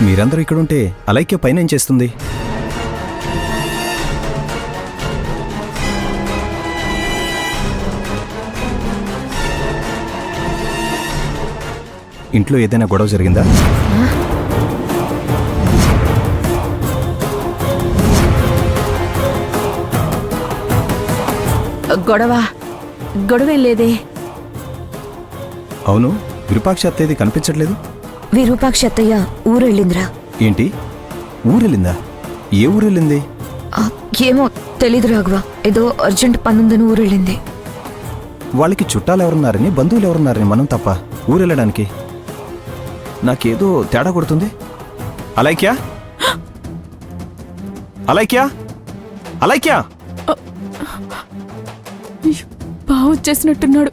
మీరందరూ ఇక్కడుంటే అలైక్య పైన ఏం చేస్తుంది? ఇంట్లో ఏదైనా గొడవ జరిగిందా? గొడవేం లేదే. అవును, విరూపాక్ష అత్తేది కనిపించట్లేదు. విరూపాక్ష అత్తయ్య ఊరెళ్ళిందిరా. ఏంటి, ఊరెళ్ళిందా? ఏ ఊరెళ్ళింది? ఏమో తెలీదు రాఘవ, ఏదో అర్జెంట్ పనుందని ఊరెళ్ళింది. వాళ్ళకి చుట్టాలు ఎవరున్నారని, బంధువులు ఎవరున్నారని మనం తప్ప ఊరెళ్ళడానికి నాకేదో తేడా కొడుతుంది. అలైక్యా, అలైక్యా, అలైక్యా! బావ వచ్చేసినట్టున్నాడు.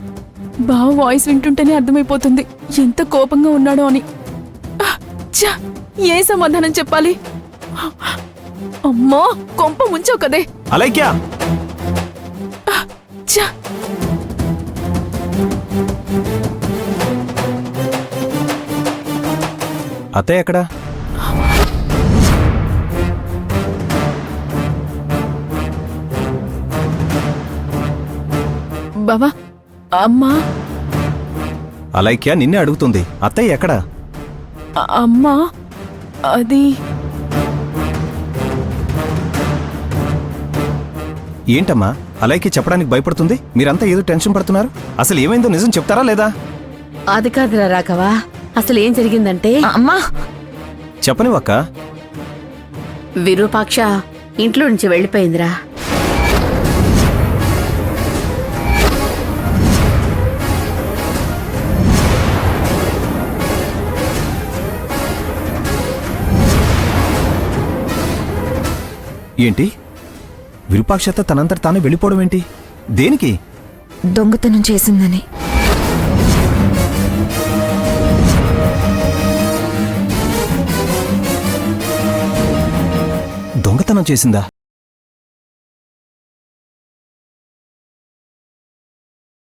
బావ వాయిస్ వింటుంటేనే అర్థమైపోతుంది ఎంత కోపంగా ఉన్నాడో అని. ఏ సమాధానం చెప్పాలి? అమ్మో, కొంప ముంచావు కదే. అలైక్యా! అత్తయ్య ఎక్కడా? బావా, అమ్మా. అలైక్య నిన్నే అడుగుతుంది, అత్తయ్య ఎక్కడా? అమ్మా, అది ఏంటమ్మా అలైక్య చెప్పడానికి భయపడుతుంది? మీరంతా ఏదో టెన్షన్ పడుతున్నారు. అసలు ఏమైందో నిజం చెప్తారా లేదా? అది కాదురా రాఘవా, అసలు ఏం జరిగిందంటే అమ్మా చెప్పనివక్క. విరూపాక్ష ఇంట్లో నుంచి వెళ్ళిపోయిందిరా. ఏంటి, విరూపాక్షత తనంతట తానే వెళ్ళిపోవడం ఏంటి? దేనికి? దొంగతనం చేసిందని. దొంగతనం చేసిందా?